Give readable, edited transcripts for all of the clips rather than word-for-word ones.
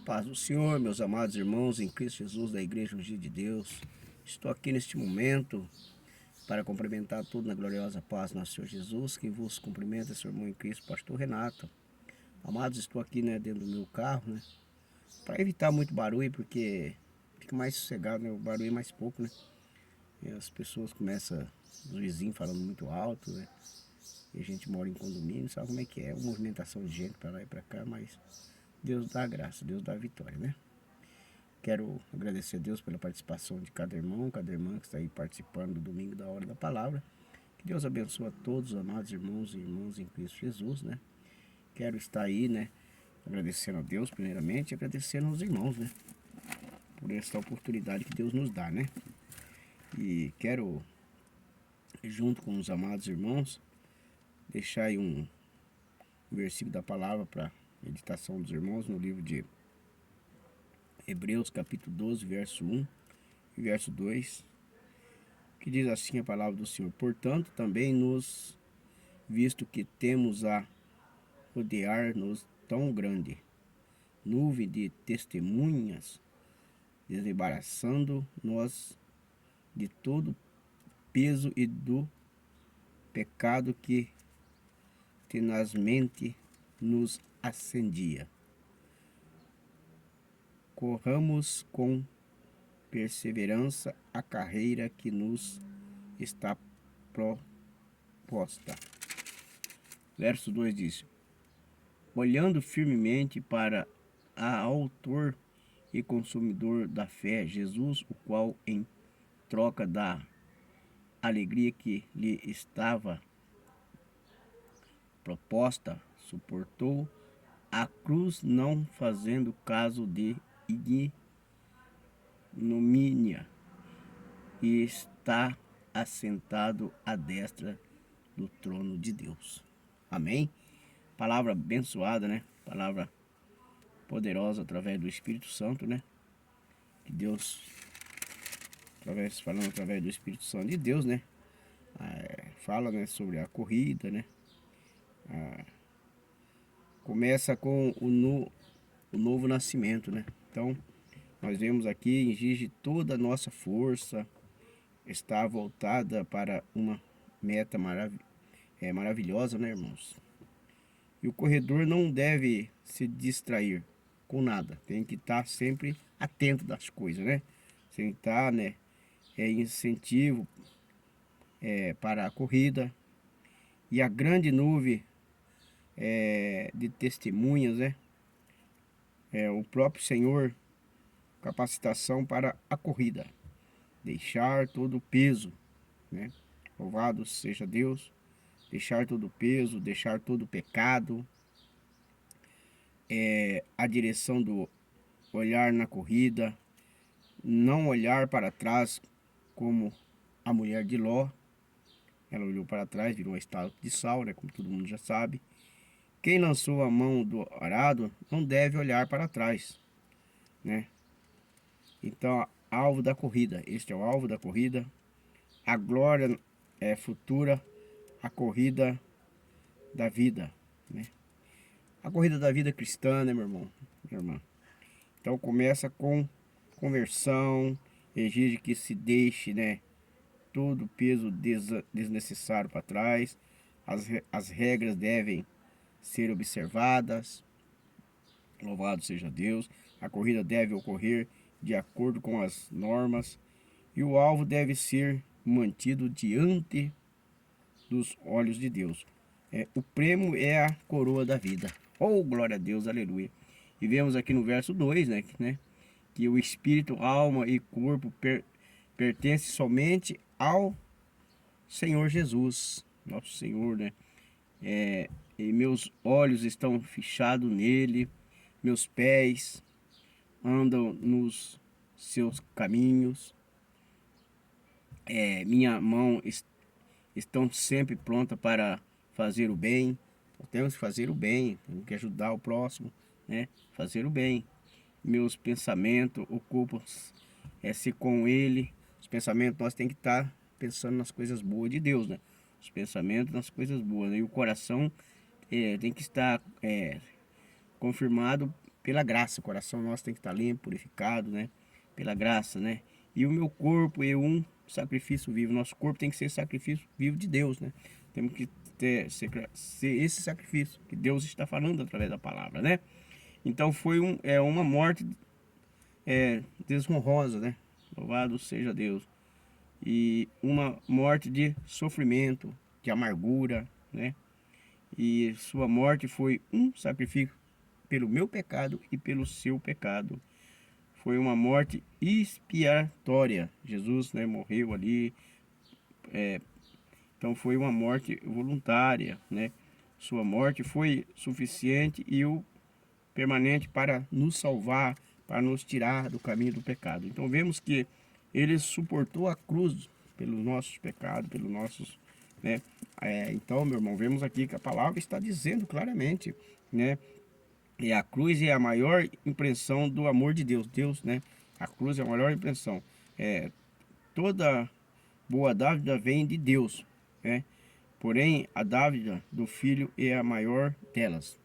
Paz do Senhor, meus amados irmãos em Cristo Jesus da Igreja Ungida de Deus. Estou aqui neste momento para cumprimentar todos na gloriosa paz do nosso Senhor Jesus. Quem vos cumprimenta é seu irmão em Cristo, pastor Renato. Amados, estou aqui dentro do meu carro, para evitar muito barulho, porque fica mais sossegado, o barulho é mais pouco, E as pessoas começam, os vizinhos falando muito alto, E a gente mora em condomínio, sabe como é que é? Uma movimentação de gente para lá e para cá, mas Deus dá a graça, Deus dá a vitória, Quero agradecer a Deus pela participação de cada irmão, cada irmã que está aí participando do domingo da hora da palavra. Que Deus abençoe a todos os amados irmãos e irmãs em Cristo Jesus, Quero estar aí, agradecendo a Deus primeiramente e agradecendo aos irmãos, por essa oportunidade que Deus nos dá, E quero, junto com os amados irmãos, deixar aí um versículo da palavra para meditação dos irmãos no livro de Hebreus capítulo 12, verso 1 e verso 2, que diz assim a palavra do Senhor: portanto, também nos, visto que temos a rodear-nos tão grande nuvem de testemunhas, desembaraçando-nos de todo peso e do pecado que tenazmente nos ascendia. Corramos com perseverança a carreira que nos está proposta. Verso 2 diz: olhando firmemente para a autor e consumidor da fé, Jesus, o qual em troca da alegria que lhe estava proposta, suportou a cruz, não fazendo caso de ignomínia, e está assentado à destra do trono de Deus. Amém? Palavra abençoada, Palavra poderosa através do Espírito Santo, Que Deus, falando através do Espírito Santo de Deus, fala, sobre a corrida, começa com o novo nascimento, Então, nós vemos aqui, exige toda a nossa força, está voltada para uma meta maravilhosa, irmãos? E o corredor não deve se distrair com nada, tem que estar sempre atento das coisas, Sem estar, incentivo para a corrida. E a grande nuvem de testemunhas, o próprio Senhor, capacitação para a corrida, deixar todo o peso, Louvado seja Deus, deixar todo o peso, deixar todo o pecado, a direção do olhar na corrida, não olhar para trás como a mulher de Ló. Ela olhou para trás, virou uma estátua de sal, como todo mundo já sabe. Quem lançou a mão do arado não deve olhar para trás, Então, alvo da corrida, este é o alvo da corrida. A glória é futura, a corrida da vida, A corrida da vida cristã, meu irmão, minha irmã. Então começa com conversão, exige que se deixe, todo o peso desnecessário para trás. As regras devem ser observadas. Louvado seja Deus. A corrida deve ocorrer de acordo com as normas. E o alvo deve ser mantido diante dos olhos de Deus. O prêmio é a coroa da vida. Oh, glória a Deus, aleluia. E vemos aqui no verso 2, que o espírito, alma e corpo pertence somente ao Senhor Jesus, nosso Senhor, E meus olhos estão fechados nele, meus pés andam nos seus caminhos, minha mão estão sempre pronta para fazer o bem. Temos que fazer o bem, temos que ajudar o próximo, Fazer o bem. Meus pensamentos ocupam-se com ele. Os pensamentos, nós temos que estar pensando nas coisas boas de Deus, Os pensamentos nas coisas boas, E o coração tem que estar confirmado pela graça. O coração nosso tem que estar limpo, purificado, né? Pela graça, né? E o meu corpo é um sacrifício vivo. Nosso corpo tem que ser sacrifício vivo de Deus, né? Temos que ser esse sacrifício que Deus está falando através da palavra, né? Então foi uma morte desonrosa, né? Louvado seja Deus. E uma morte de sofrimento, de amargura, né? E sua morte foi um sacrifício pelo meu pecado e pelo seu pecado. Foi uma morte expiatória. Jesus, né, morreu ali. Então foi uma morte voluntária, né? Sua morte foi suficiente e o permanente para nos salvar, para nos tirar do caminho do pecado. Então vemos que ele suportou a cruz pelos nossos pecados, pelos nossos, né? Então, meu irmão, vemos aqui que a palavra está dizendo claramente, né? E a cruz é a maior impressão do amor de Deus. Deus, né? A cruz é a maior impressão. Toda boa dávida vem de Deus, né? Porém, a dávida do Filho é a maior delas.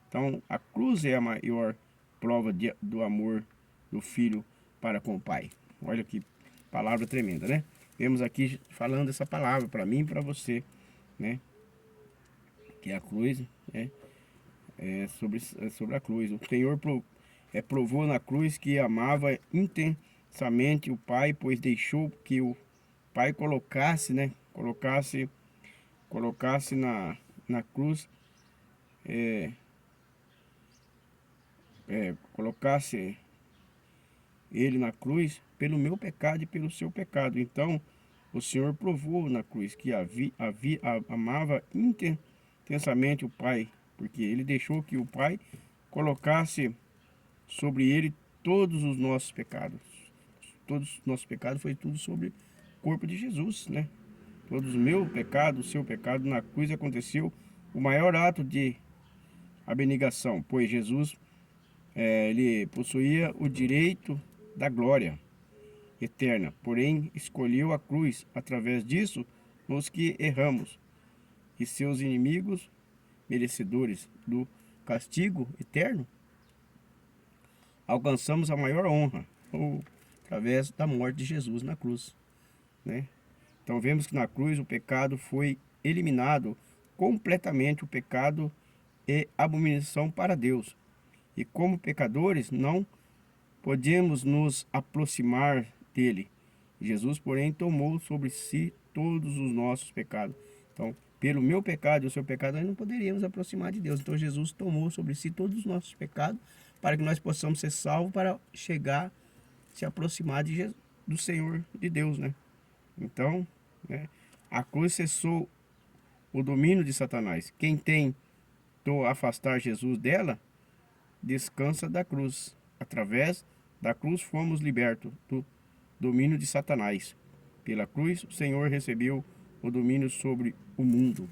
Então, a cruz é a maior prova do amor do Filho para com o Pai. Olha que palavra tremenda, né? Vemos aqui falando essa palavra para mim e para você, né? Que é a cruz, né? Sobre a cruz. O Senhor provou na cruz que amava intensamente o Pai, pois deixou que o Pai colocasse, né? Colocasse na cruz, colocasse ele na cruz pelo meu pecado e pelo seu pecado. Então, o Senhor provou na cruz que amava intensamente o Pai, porque ele deixou que o Pai colocasse sobre ele todos os nossos pecados. Todos os nossos pecados foi tudo sobre o corpo de Jesus, né? Todos o meu pecado, o seu pecado, na cruz aconteceu o maior ato de abnegação, pois Jesus ele possuía o direito da glória eterna, porém escolheu a cruz. Através disso, nos que erramos e seus inimigos, merecedores do castigo eterno, alcançamos a maior honra, através da morte de Jesus na cruz, né? Então vemos que na cruz o pecado foi eliminado completamente. O pecado é abominação para Deus. E como pecadores não podemos nos aproximar dele. Jesus, porém, tomou sobre si todos os nossos pecados. Então, pelo meu pecado e o seu pecado, nós não poderíamos aproximar de Deus. Então, Jesus tomou sobre si todos os nossos pecados para que nós possamos ser salvos para chegar, se aproximar do Senhor, de Deus, né? Então, né, a cruz cessou o domínio de Satanás. Quem tentou afastar Jesus dela, descansa da cruz. Através da cruz fomos libertos do domínio de Satanás. Pela cruz, o Senhor recebeu o domínio sobre o mundo.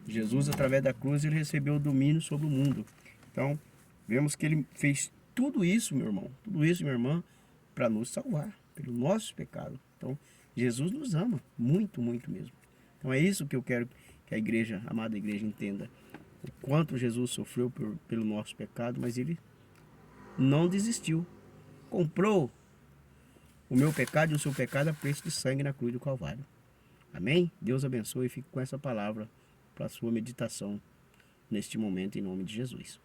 Jesus, através da cruz, ele recebeu o domínio sobre o mundo. Então, vemos que ele fez tudo isso, meu irmão, tudo isso, minha irmã, para nos salvar, pelo nosso pecado. Então, Jesus nos ama muito, muito mesmo. Então, é isso que eu quero que a igreja, a amada igreja, entenda. O quanto Jesus sofreu pelo nosso pecado, mas ele não desistiu. Comprou o meu pecado e o seu pecado a preço de sangue na cruz do Calvário. Amém? Deus abençoe e fique com essa palavra para a sua meditação neste momento, em nome de Jesus.